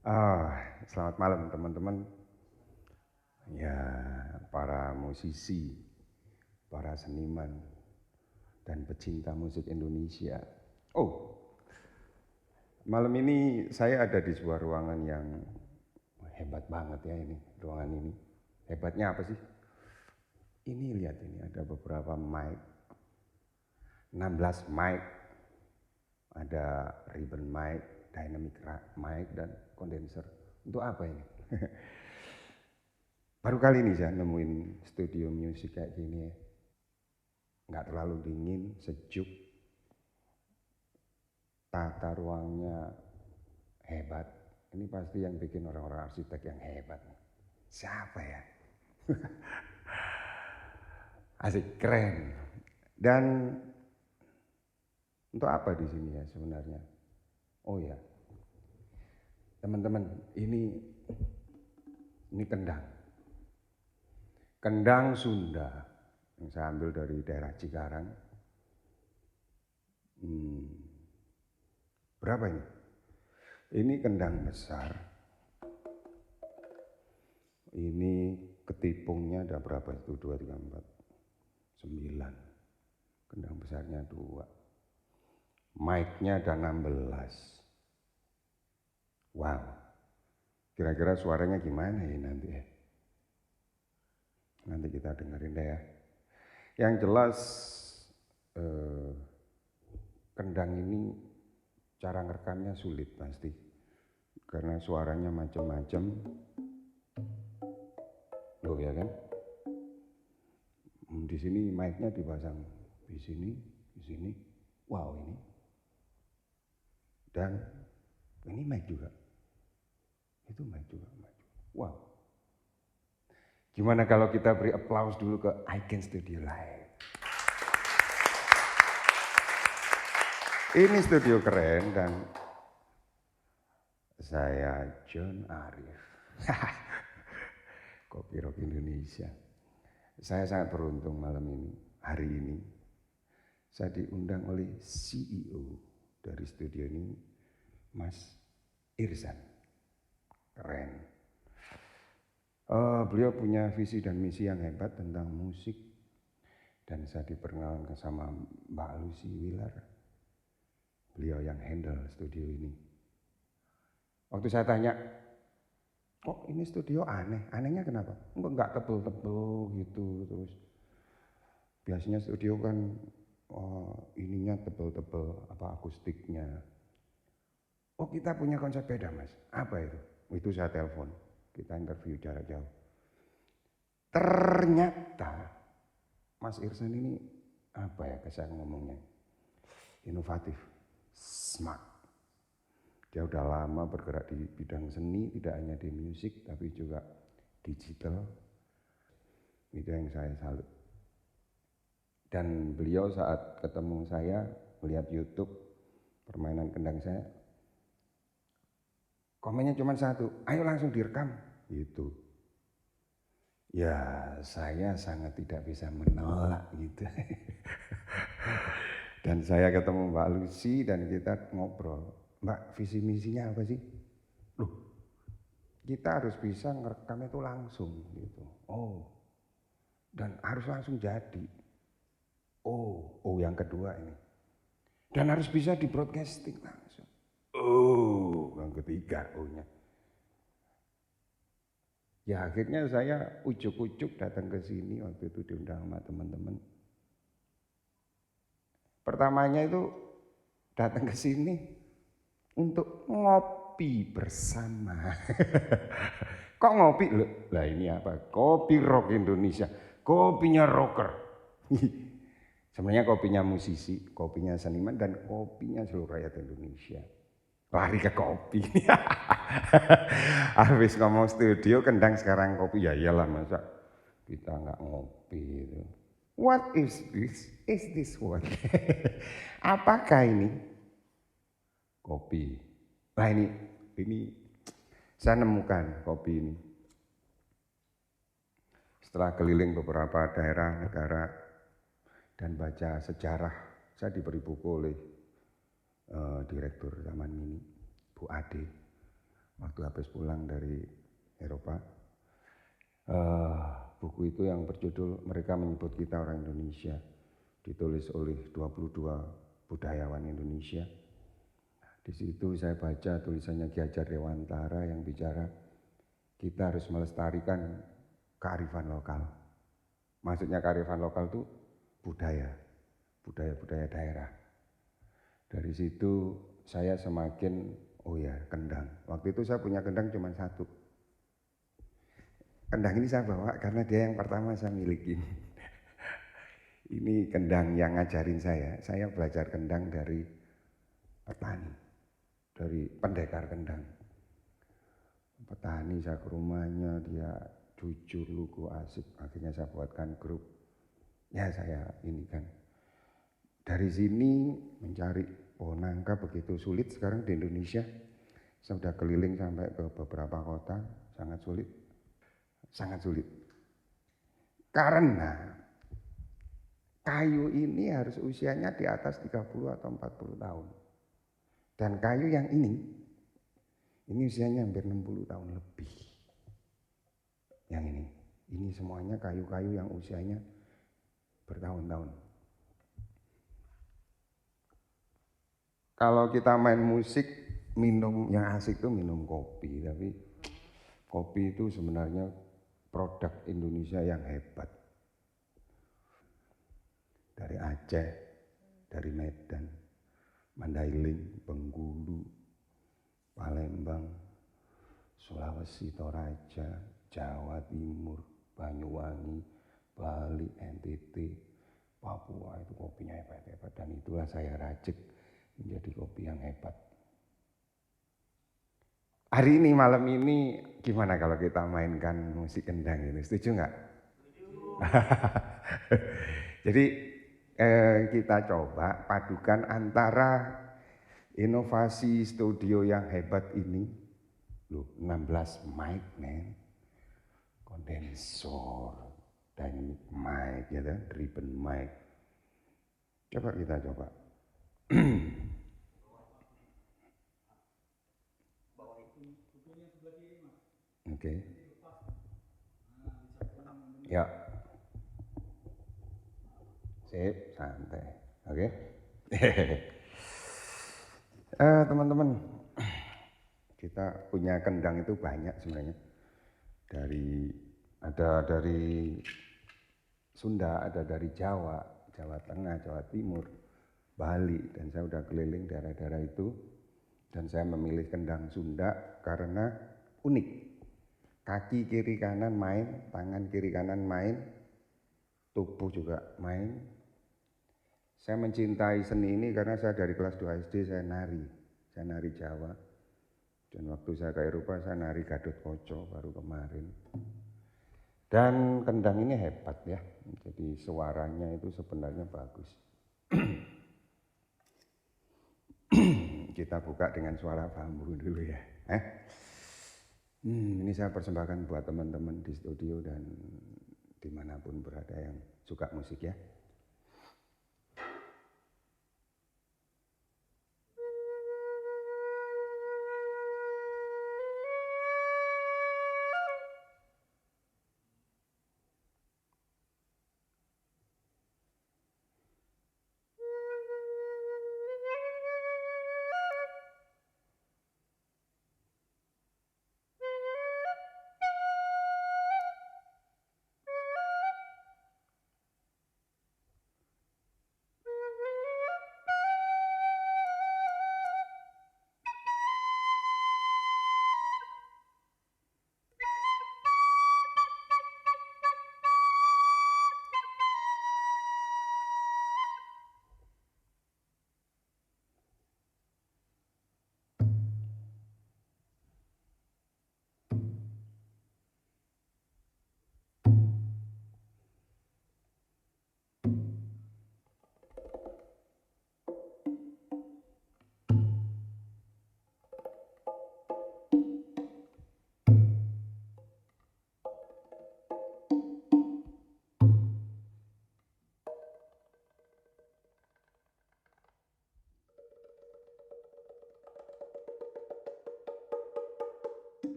Selamat malam teman-teman. Ya, para musisi, para seniman, dan pecinta musik Indonesia. Oh, malam ini saya ada di sebuah ruangan yang hebat banget ya ini, ruangan ini. Hebatnya apa sih? Ini lihat ini ada beberapa mic, 16 mic, ada ribbon mic, dynamic mic, dan condenser. Untuk apa ini? Baru kali ini saya nemuin studio musik kayak gini ya. Nggak terlalu dingin, sejuk, tata ruangnya hebat. Ini pasti yang bikin orang-orang arsitek yang hebat. Siapa ya? Asik, keren. Dan untuk apa di sini ya sebenarnya? Oh ya, teman-teman, ini kendang. Kendang Sunda yang saya ambil dari daerah Cikarang. Berapa ini? Ini kendang besar. Ini ketipungnya ada berapa itu? 2, 3, 4, 9. Kendang besarnya 2. Mic-nya ada 16. Wow. Kira-kira suaranya gimana ya nanti ya? Nanti kita dengerin deh ya. Yang jelas kendang ini cara ngerekamnya sulit pasti. Karena suaranya macam-macam. Loh ya kan? Di sini mic-nya dipasang di sini, di sini. Wow ini. Dan ini mic juga. Itu mic juga. Wow. Gimana kalau kita beri applause dulu ke Icon Studio Live. Ini studio keren dan saya John Arif. Kopi Rock Indonesia. Saya sangat beruntung malam ini, hari ini. Saya diundang oleh CEO dari studio ini, Mas Irzan. Keren. Beliau punya visi dan misi yang hebat tentang musik. Dan saya diperkenalkan sama Mbak Lucy Wilar. Beliau yang handle studio ini. Waktu saya tanya, kok ini studio aneh? Anehnya kenapa? Enggak tebel-tebel gitu terus. Biasanya studio kan ininya tebel-tebel, apa akustiknya. Oh kita punya konsep beda mas. Apa itu? Itu saya telepon. Kita interview jarak jauh. Ternyata Mas Irzan ini apa ya saya ngomongnya? Inovatif, smart. Dia udah lama bergerak di bidang seni, tidak hanya di musik tapi juga digital. Itu yang saya salut. Dan beliau saat ketemu saya melihat YouTube permainan kendang saya, komennya cuma satu, ayo langsung direkam gitu. Ya saya sangat tidak bisa menolak gitu. Dan saya ketemu Mbak Lucy dan kita ngobrol, Mbak visi misinya apa sih? Loh kita harus bisa ngerekam itu langsung gitu. Oh dan harus langsung jadi. Oh yang kedua ini. Dan harus bisa di broadcasting langsung. Oh yang ketiga O-nya. Ya akhirnya saya ujuk-ujuk datang ke sini waktu itu diundang sama teman-teman. Pertamanya itu datang ke sini untuk ngopi bersama. Kok ngopi? Lah ini apa? Kopi Rock Indonesia. Kopinya rocker. Sebenarnya kopinya musisi, kopinya seniman, dan kopinya seluruh rakyat Indonesia. Lari ke kopi. Habis ngomong studio, kendang sekarang kopi. Ya iyalah masa kita nggak ngopi itu. What is this? Is this what? Apakah ini? Kopi. Nah ini saya nemukan kopi ini. Setelah keliling beberapa daerah, negara, dan baca sejarah, saya diberi buku oleh Direktur Taman Mini, Bu Ade. waktu habis pulang dari Eropa. Buku itu yang berjudul Mereka Menyebut Kita Orang Indonesia, ditulis oleh 22 budayawan Indonesia. Di situ saya baca tulisannya Ki Hajar Dewantara yang bicara kita harus melestarikan kearifan lokal. Maksudnya kearifan lokal itu budaya daerah. Dari situ saya semakin, kendang. Waktu itu saya punya kendang cuma satu. Kendang ini saya bawa karena dia yang pertama saya miliki. Ini kendang yang ngajarin saya belajar kendang dari petani, dari pendekar kendang. Petani saya ke rumahnya, dia jujur, lugu, asik. Akhirnya saya buatkan grup. Ya saya ini kan. Dari sini mencari pohon nangka begitu sulit sekarang di Indonesia. Saya sudah keliling sampai ke beberapa kota, sangat sulit. Sangat sulit. Karena kayu ini harus usianya di atas 30 atau 40 tahun. Dan kayu yang ini usianya hampir 60 tahun lebih. Yang ini semuanya kayu-kayu yang usianya bertahun-tahun. Kalau kita main musik, minum yang asik itu minum kopi. Tapi kopi itu sebenarnya produk Indonesia yang hebat. Dari Aceh, dari Medan, Mandailing, Bengkulu, Palembang, Sulawesi, Toraja, Jawa Timur, Banyuwangi, Bali, NTT, Papua, itu kopinya hebat-hebat. Dan itulah saya racik menjadi kopi yang hebat. Hari ini, malam ini, gimana kalau kita mainkan musik kendang ini? Setuju nggak? Jadi kita coba padukan antara inovasi studio yang hebat ini, 16 mic, kondensor, dynamic mic, ribbon mic. Coba kita coba. Oke. Ya. Sip, santai. Oke. Teman-teman, kita punya kendang itu banyak sebenarnya. Ada dari Sunda, ada dari Jawa, Jawa Tengah, Jawa Timur, Bali, dan saya udah keliling daerah-daerah itu. Dan saya memilih kendang Sunda karena unik. Kaki kiri kanan main, tangan kiri kanan main, tubuh juga main. Saya mencintai seni ini karena saya dari kelas 2 SD saya nari Jawa. Dan waktu saya ke Eropa saya nari Gadot Koco baru kemarin. Dan kendang ini hebat ya, jadi suaranya itu sebenarnya bagus. Kita buka dengan suara bambu dulu ya. Ini saya persembahkan buat teman-teman di studio dan dimanapun berada yang suka musik ya.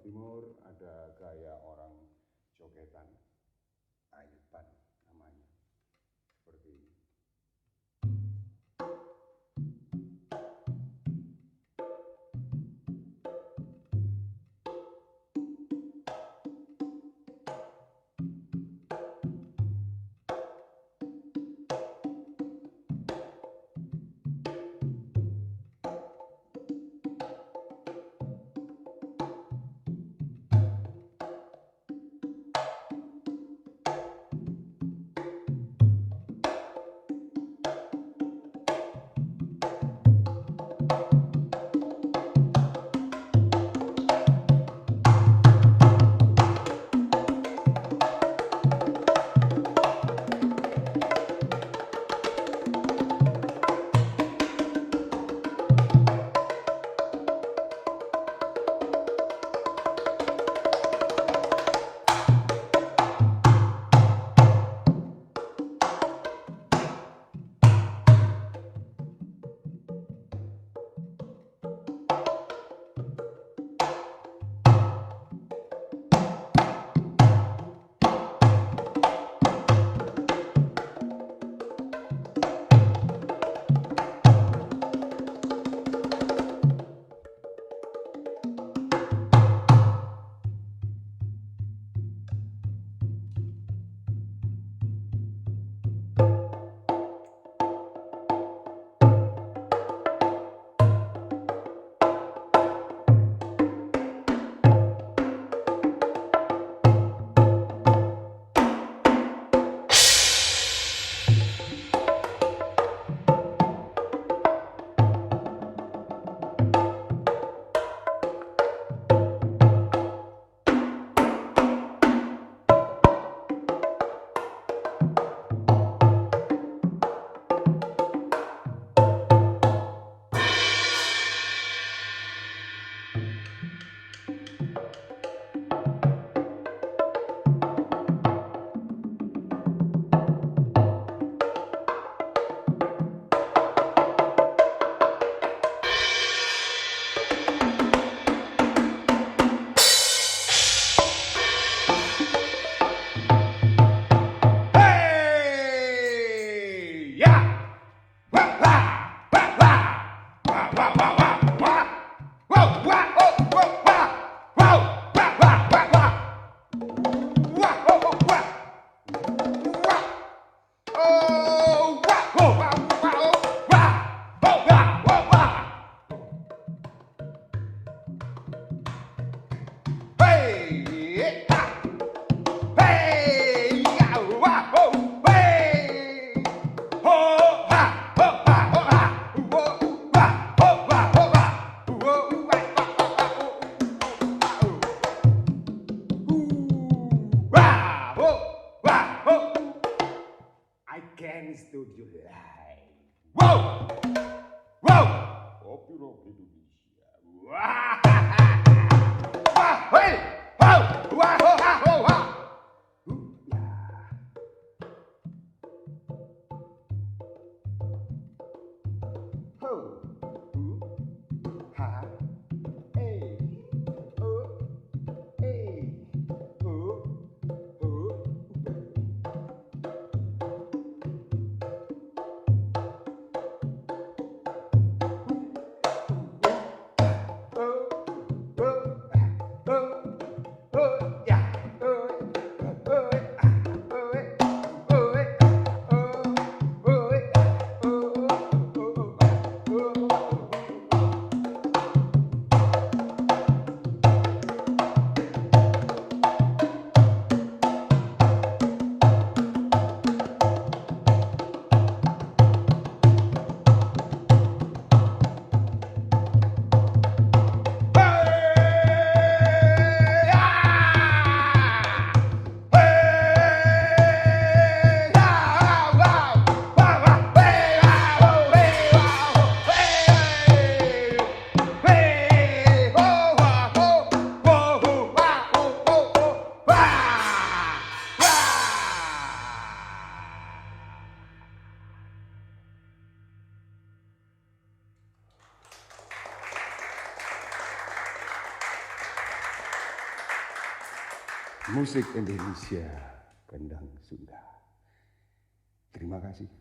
Timur ada gaya orang jogetan, ayutan namanya, seperti ini. Studio Live. Wow, wow, kopi rock Indonesia. Wah, wah, hei, wow, wah, wah, wah, wah. Ho, ha, eh, musik Indonesia Kendang Sunda. Terima kasih.